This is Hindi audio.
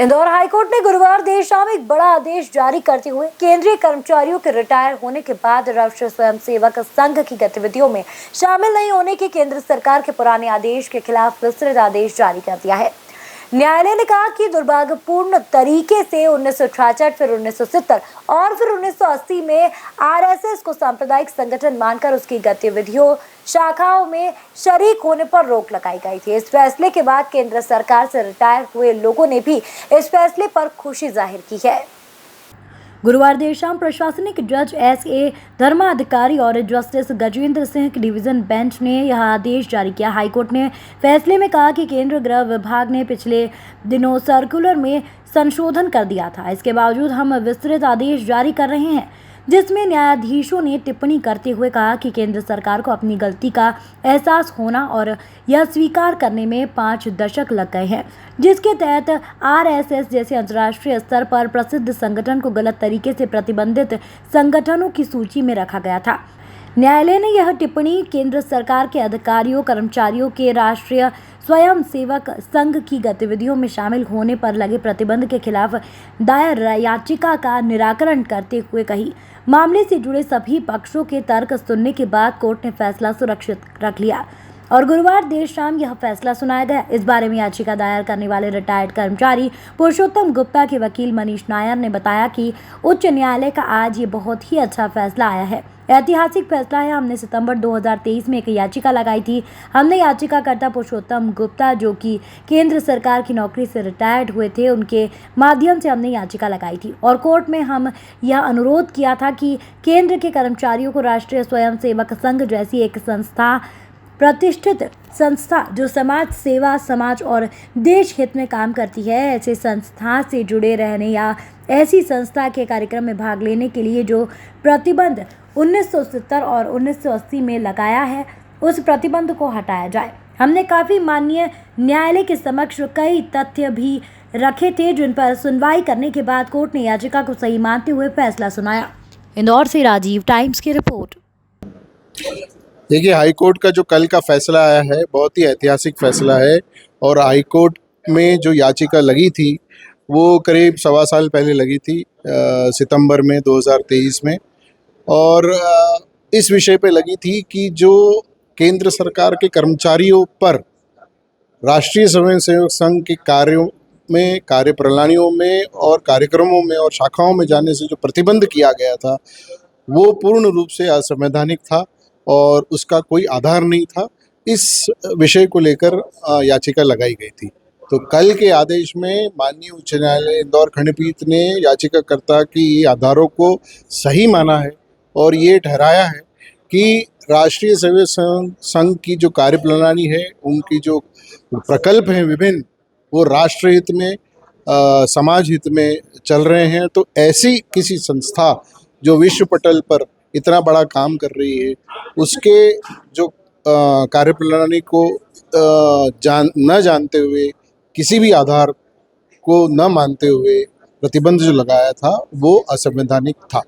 इंदौर हाईकोर्ट ने गुरुवार देर शाम एक बड़ा आदेश जारी करते हुए केंद्रीय कर्मचारियों के रिटायर होने के बाद राष्ट्रीय स्वयंसेवक संघ की गतिविधियों में शामिल नहीं होने के केंद्र सरकार के पुराने आदेश के खिलाफ विस्तृत आदेश जारी कर दिया है। न्यायालय ने कहा कि दुर्भाग्यपूर्ण तरीके से 1966, फिर 1970 और फिर 1980 में आरएसएस को सांप्रदायिक संगठन मानकर उसकी गतिविधियों शाखाओं में शरीक होने पर रोक लगाई गई थी। इस फैसले के बाद केंद्र सरकार से रिटायर हुए लोगों ने भी इस फैसले पर खुशी जाहिर की है। गुरुवार देर शाम प्रशासनिक जज एस.ए. धर्माधिकारी और जस्टिस गजेंद्र सिंह की डिवीजन बेंच ने यह आदेश जारी किया। हाईकोर्ट ने फैसले में कहा कि केंद्र गृह विभाग ने पिछले दिनों सर्कुलर में संशोधन कर दिया था। इसके बावजूद हम विस्तृत आदेश जारी कर रहे हैं, जिसमें न्यायाधीशों ने टिप्पणी करते हुए कहा कि केंद्र सरकार को अपनी गलती का एहसास होना और यह स्वीकार करने में 5 दशक लग गए हैं, जिसके तहत आरएसएस जैसे अंतर्राष्ट्रीय स्तर पर प्रसिद्ध संगठन को गलत तरीके से प्रतिबंधित संगठनों की सूची में रखा गया था। न्यायालय ने यह टिप्पणी केंद्र सरकार के अधिकारियों कर्मचारियों के राष्ट्रीय स्वयंसेवक संघ की गतिविधियों में शामिल होने पर लगे प्रतिबंध के खिलाफ दायर याचिका का निराकरण करते हुए कही। मामले से जुड़े सभी पक्षों के तर्क सुनने के बाद कोर्ट ने फैसला सुरक्षित रख लिया और गुरुवार देर शाम यह फैसला सुनाया गया। इस बारे में याचिका दायर करने वाले रिटायर्ड कर्मचारी पुरुषोत्तम गुप्ता के वकील मनीष नायर ने बताया कि उच्च न्यायालय का आज ये बहुत ही अच्छा फैसला आया है, ऐतिहासिक फैसला है। हमने सितंबर 2023 में एक याचिका लगाई थी। हमने याचिकाकर्ता पुरुषोत्तम गुप्ता, जो कि केंद्र सरकार की नौकरी से रिटायर्ड हुए थे, उनके माध्यम से हमने याचिका लगाई थी और कोर्ट में हम यह अनुरोध किया था कि केंद्र के कर्मचारियों को राष्ट्रीय स्वयंसेवक संघ जैसी एक संस्था, प्रतिष्ठित संस्था जो समाज सेवा, समाज और देश हित में काम करती है, ऐसे संस्था से जुड़े रहने या ऐसी संस्था के कार्यक्रम में भाग लेने के लिए जो प्रतिबंध 1970 और 1980 में लगाया है, उस प्रतिबंध को हटाया जाए। हमने काफ़ी माननीय न्यायालय के समक्ष कई तथ्य भी रखे थे, जिन पर सुनवाई करने के बाद कोर्ट ने याचिका को सही मानते हुए फैसला सुनाया। इंदौर से राजीव, टाइम्स की रिपोर्ट। देखिए, हाईकोर्ट का जो कल का फैसला आया है बहुत ही ऐतिहासिक फैसला है और हाईकोर्ट में जो याचिका लगी थी वो करीब 1.25 साल पहले लगी थी, सितंबर में 2023 में, और इस विषय पे लगी थी कि जो केंद्र सरकार के कर्मचारियों पर राष्ट्रीय स्वयंसेवक संघ के कार्यों में, कार्यप्रणालियों में और कार्यक्रमों में और शाखाओं में जाने से जो प्रतिबंध किया गया था वो पूर्ण रूप से असंवैधानिक था और उसका कोई आधार नहीं था। इस विषय को लेकर याचिका लगाई गई थी। तो कल के आदेश में माननीय उच्च न्यायालय इंदौर खंडपीठ ने याचिकाकर्ता की आधारों को सही माना है और ये ठहराया है कि राष्ट्रीय स्वयंसेवक संघ की जो कार्यप्रणाली है, उनकी जो प्रकल्प हैं विभिन्न, वो राष्ट्र हित में, समाज हित में चल रहे हैं। तो ऐसी किसी संस्था जो विश्व पटल पर इतना बड़ा काम कर रही है, उसके जो कार्यप्रणाली को न जानते हुए, किसी भी आधार को न मानते हुए प्रतिबंध जो लगाया था वो असंवैधानिक था।